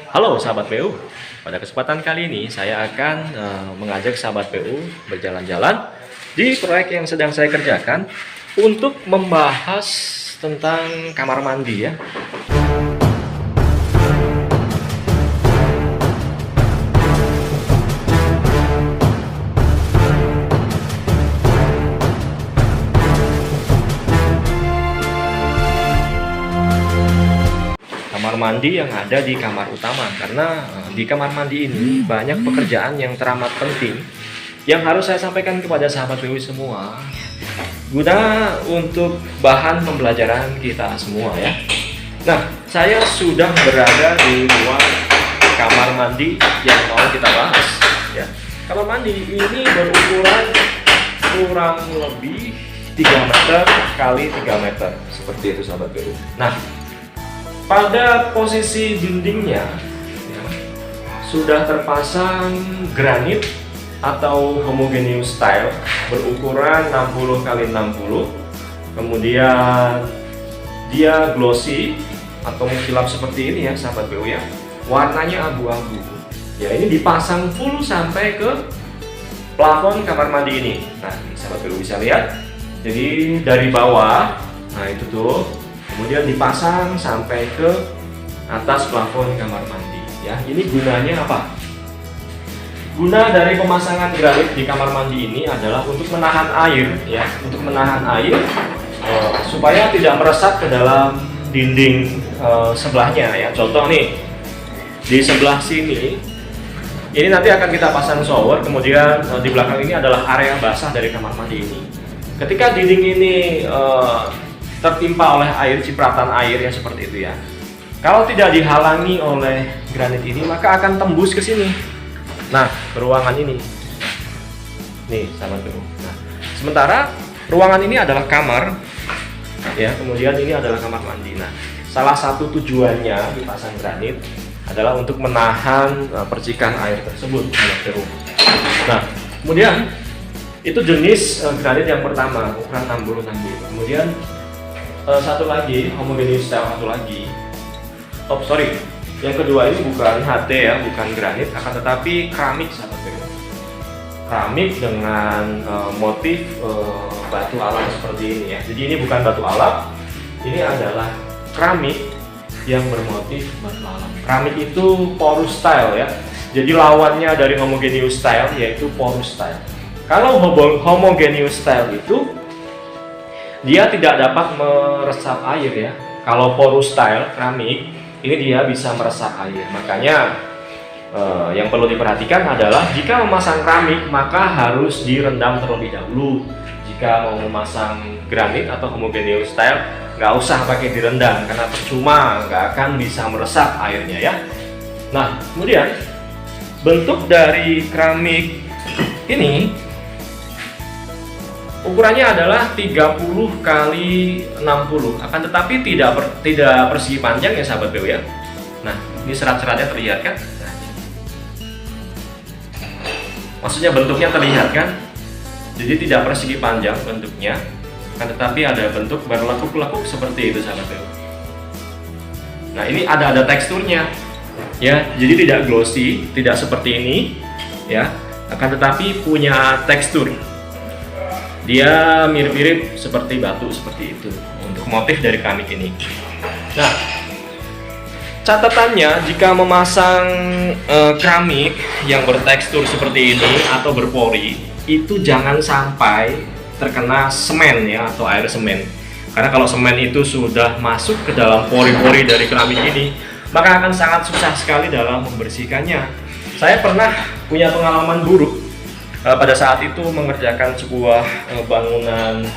Halo sahabat PU, pada kesempatan kali ini saya akan mengajak sahabat PU berjalan-jalan di proyek yang sedang saya kerjakan untuk membahas tentang kamar mandi ya. Kamar mandi yang ada di kamar utama, karena di kamar mandi ini banyak pekerjaan yang teramat penting yang harus saya sampaikan kepada sahabat PU semua guna untuk bahan pembelajaran kita semua ya. Nah, saya sudah berada di luar kamar mandi yang mau kita bahas ya. Kamar mandi ini berukuran kurang lebih 3 meter kali 3 meter seperti itu sahabat PU. Nah, pada posisi dindingnya ya, sudah terpasang granit atau homogeneous tile berukuran 60 x 60. Kemudian dia glossy atau mengkilap seperti ini ya sahabat PU ya. Warnanya abu-abu. Ya, ini dipasang full sampai ke plafon kamar mandi ini. Nah, sahabat PU bisa lihat. Jadi dari bawah, nah itu tuh, kemudian dipasang sampai ke atas plafon kamar mandi ya. Ini gunanya apa? Guna dari pemasangan granit di kamar mandi ini adalah untuk menahan air ya, untuk menahan air supaya tidak meresap ke dalam dinding sebelahnya ya. Contoh nih, di sebelah sini ini nanti akan kita pasang shower, kemudian di belakang ini adalah area basah dari kamar mandi ini. Ketika dinding ini tertimpa oleh air, cipratan air ya seperti itu ya. Kalau tidak dihalangi oleh granit ini, maka akan tembus ke sini. Nah, ke ruangan ini. Nih, sahabat PU. Nah, sementara ruangan ini adalah kamar ya, kemudian ini adalah kamar mandi. Nah, salah satu tujuannya dipasang granit adalah untuk menahan percikan air tersebut, sahabat PU. Nah, kemudian itu jenis granit yang pertama, ukuran 60-60. Kemudian satu lagi, homogeneous tile satu lagi. Oh sorry, yang kedua ini bukan HT ya, bukan granit, akan tetapi keramik sahabat PU. Keramik dengan motif batu alam seperti ini ya. Jadi ini bukan batu alam, ini adalah keramik yang bermotif batu alam. Keramik itu porous tile ya. Jadi lawannya dari homogeneous tile yaitu porous tile. Kalau homogeneous tile itu dia tidak dapat meresap air ya. Kalau porous tile keramik ini dia bisa meresap air. Makanya yang perlu diperhatikan adalah jika memasang keramik maka harus direndam terlebih dahulu. Jika mau memasang granit atau homogeneous tile nggak usah pakai direndam karena percuma, nggak akan bisa meresap airnya ya. Nah, kemudian bentuk dari keramik ini ukurannya adalah 30 kali 60, akan tetapi tidak persegi panjang ya sahabat PU ya. Nah, ini serat-seratnya terlihat kan? Nah, maksudnya bentuknya terlihat kan? Jadi tidak persegi panjang bentuknya, akan tetapi ada bentuk berlekuk-lekuk seperti itu sahabat PU. Nah, ini ada teksturnya ya, jadi tidak glossy, tidak seperti ini ya, akan tetapi punya tekstur. Dia mirip-mirip seperti batu seperti itu untuk motif dari keramik ini. Nah, catatannya jika memasang keramik yang bertekstur seperti ini atau berpori, itu jangan sampai terkena semen ya atau air semen. Karena kalau semen itu sudah masuk ke dalam pori-pori dari keramik ini, maka akan sangat susah sekali dalam membersihkannya. Saya pernah punya pengalaman buruk pada saat itu mengerjakan sebuah bangunan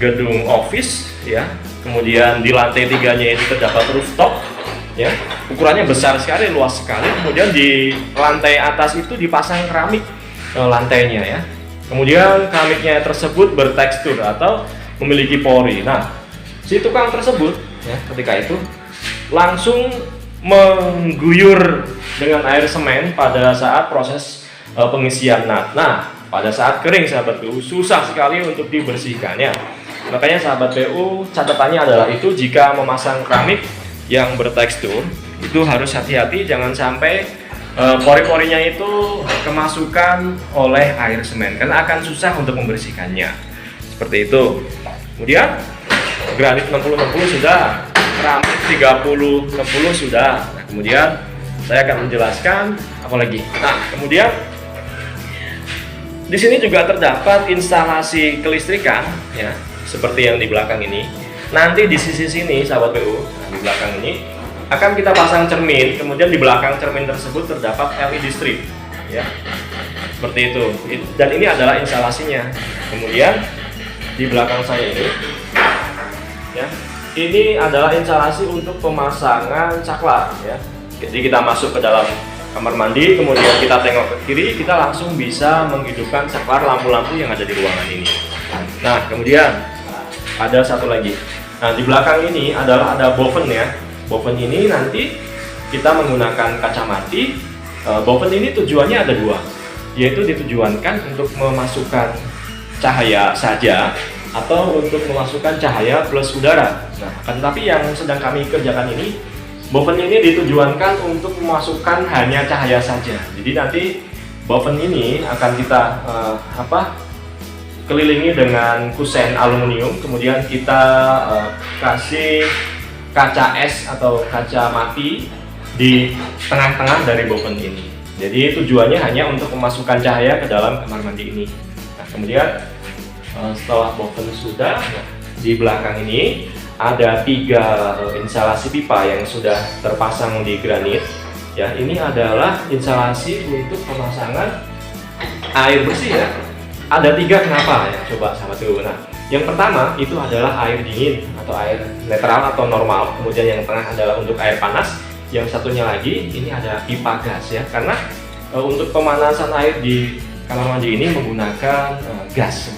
gedung office ya, kemudian di lantai 3-nya itu terdapat rooftop ya, ukurannya besar sekali, luas sekali. Kemudian di lantai atas itu dipasang keramik lantainya ya, kemudian keramiknya tersebut bertekstur atau memiliki pori. Nah, si tukang tersebut ya, ketika itu langsung mengguyur dengan air semen pada saat proses pengisian. Nah, pada saat kering sahabat PU susah sekali untuk dibersihkannya. Makanya sahabat PU catatannya adalah itu, jika memasang keramik yang bertekstur itu harus hati-hati, jangan sampai pori-porinya itu kemasukan oleh air semen karena akan susah untuk membersihkannya. Seperti itu. Kemudian granit 60-60 sudah, keramik 30-60 sudah. Nah, kemudian saya akan menjelaskan apa lagi. Nah, kemudian di sini juga terdapat instalasi kelistrikan ya, seperti yang di belakang ini. Nanti di sisi sini sahabat PU, nah, di belakang ini akan kita pasang cermin, kemudian di belakang cermin tersebut terdapat LED strip ya. Seperti itu. Dan ini adalah instalasinya. Kemudian di belakang saya ini ya, ini adalah instalasi untuk pemasangan saklar ya. Jadi kita masuk ke dalam kamar mandi, kemudian kita tengok ke kiri, kita langsung bisa menghidupkan saklar lampu-lampu yang ada di ruangan ini. Nah, kemudian ada satu lagi. Nah, di belakang ini adalah ada boven ya. Boven ini nanti kita menggunakan kaca mati. Boven ini tujuannya ada dua, yaitu ditujuankan untuk memasukkan cahaya saja atau untuk memasukkan cahaya plus udara. Nah, tetapi yang sedang kami kerjakan ini, boven ini ditujuankan untuk memasukkan hanya cahaya saja. Jadi nanti boven ini akan kita kelilingi dengan kusen aluminium, kemudian kita kasih kaca es atau kaca mati di tengah-tengah dari boven ini. Jadi tujuannya hanya untuk memasukkan cahaya ke dalam kamar mandi ini. Nah, kemudian setelah boven sudah, di belakang ini ada 3 instalasi pipa yang sudah terpasang di granit. Ya, ini adalah instalasi untuk pemasangan air bersih ya. Ada 3, kenapa ya? Coba sahabat PU. Nah, yang pertama itu adalah air dingin atau air netral atau normal. Kemudian yang tengah adalah untuk air panas. Yang satunya lagi ini ada pipa gas ya. Karena untuk pemanasan air di kamar mandi ini menggunakan gas.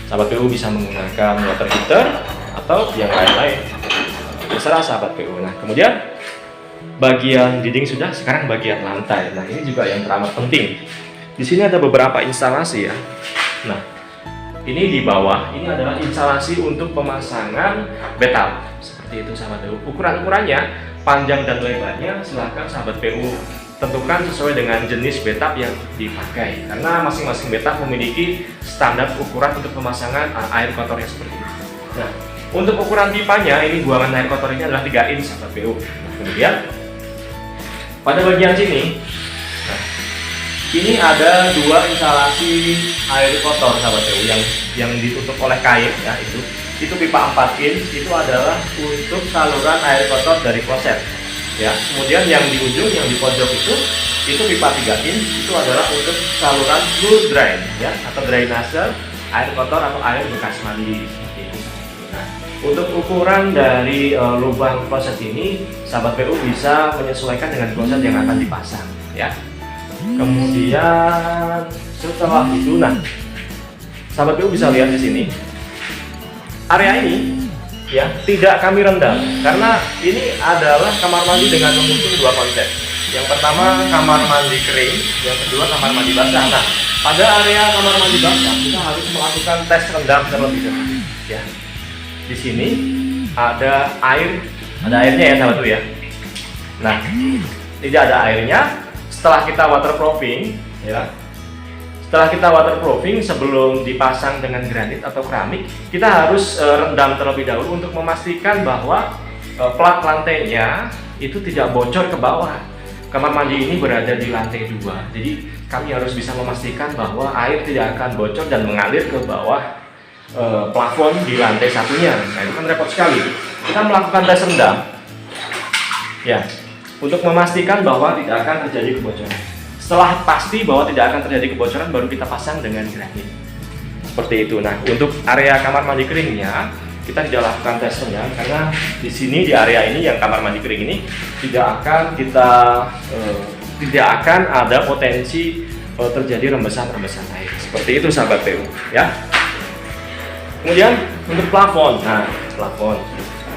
Sahabat PU bisa menggunakan water heater atau yang lain-lain. Terserah sahabat PU. Nah, kemudian bagian dinding sudah, sekarang bagian lantai. Nah, ini juga yang teramat penting. Di sini ada beberapa instalasi ya. Nah, ini di bawah, ini adalah instalasi untuk pemasangan bathtub. Seperti itu sahabat PU. Ukuran-ukurannya, panjang dan lebarnya silahkan sahabat PU tentukan sesuai dengan jenis bathtub yang dipakai. Karena masing-masing bathtub memiliki standar ukuran untuk pemasangan air kotornya seperti ini. Nah, untuk ukuran pipanya, ini buangan air kotor ini adalah 3 inch sahabat PU. Nah, kemudian pada bagian sini, nah, ini ada 2 instalasi air kotor sahabat PU yang ditutup oleh kain ya, itu pipa 4 inch, itu adalah untuk saluran air kotor dari kloset ya. Kemudian yang di ujung, yang di pojok itu pipa 3 inch, itu adalah untuk saluran fluid drain ya, atau drainase air kotor atau air bekas mandi. Nah, untuk ukuran dari lubang kloset ini sahabat PU bisa menyesuaikan dengan kloset yang akan dipasang ya. Kemudian setelah itu, nah, sahabat PU bisa lihat di sini area ini ya, tidak kami rendam karena ini adalah kamar mandi dengan mengusung 2 konsep. Yang pertama kamar mandi kering, yang kedua kamar mandi basah. Nah, pada area kamar mandi basah kita harus melakukan tes rendam terlebih dahulu ya. Di sini ada airnya ya sahabat PU ya. Nah, tidak ada airnya. Setelah kita waterproofing ya, sebelum dipasang dengan granit atau keramik, kita harus rendam terlebih dahulu untuk memastikan bahwa plat lantainya itu tidak bocor ke bawah. Kamar mandi ini berada di lantai 2, jadi kami harus bisa memastikan bahwa air tidak akan bocor dan mengalir ke bawah plafon di lantai satunya. Nah, itu kan repot sekali. Kita melakukan tes rendam ya, untuk memastikan bahwa tidak akan terjadi kebocoran. Setelah pasti bahwa tidak akan terjadi kebocoran, baru kita pasang dengan granit. Seperti itu. Nah, untuk area kamar mandi keringnya, kita tidak lakukan tes rendam karena di sini, di area ini yang kamar mandi kering ini tidak akan ada potensi terjadi rembesan-rembesan air. Seperti itu sahabat PU ya. Kemudian untuk plafon. Nah,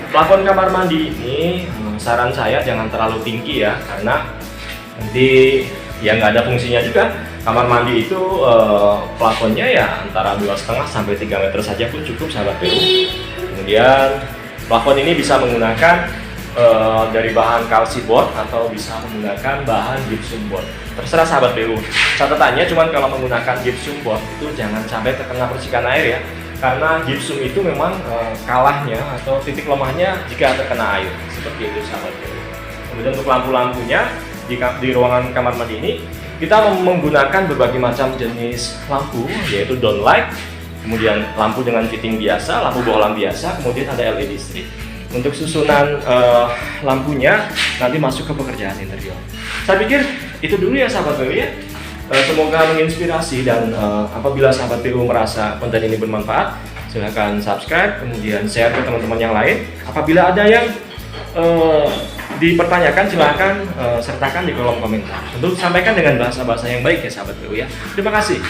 plafon kamar mandi ini saran saya jangan terlalu tinggi ya, karena nanti ya nggak ada fungsinya juga. Kamar mandi itu plafonnya ya antara 2,5 sampai 3 meter saja pun cukup sahabat PU. Kemudian plafon ini bisa menggunakan dari bahan kalsi board atau bisa menggunakan bahan gypsum board. Terserah sahabat BU. Catatannya cuman kalau menggunakan gypsum board itu jangan sampai terkena percikan air ya. Karena gypsum itu memang kalahnya atau titik lemahnya jika terkena air. Seperti itu sahabat BU. Kemudian untuk lampu-lampunya di ruangan kamar mandi ini kita menggunakan berbagai macam jenis lampu, yaitu downlight, kemudian lampu dengan fitting biasa, lampu bohlam biasa, kemudian ada LED strip. Untuk susunan lampunya nanti masuk ke pekerjaan interior. Saya pikir itu dulu ya sahabat BU ya. Semoga menginspirasi dan apabila sahabat BU merasa konten ini bermanfaat, silahkan subscribe, kemudian share ke teman-teman yang lain. Apabila ada yang dipertanyakan, silahkan sertakan di kolom komentar. Tentu sampaikan dengan bahasa-bahasa yang baik ya sahabat BU ya. Terima kasih.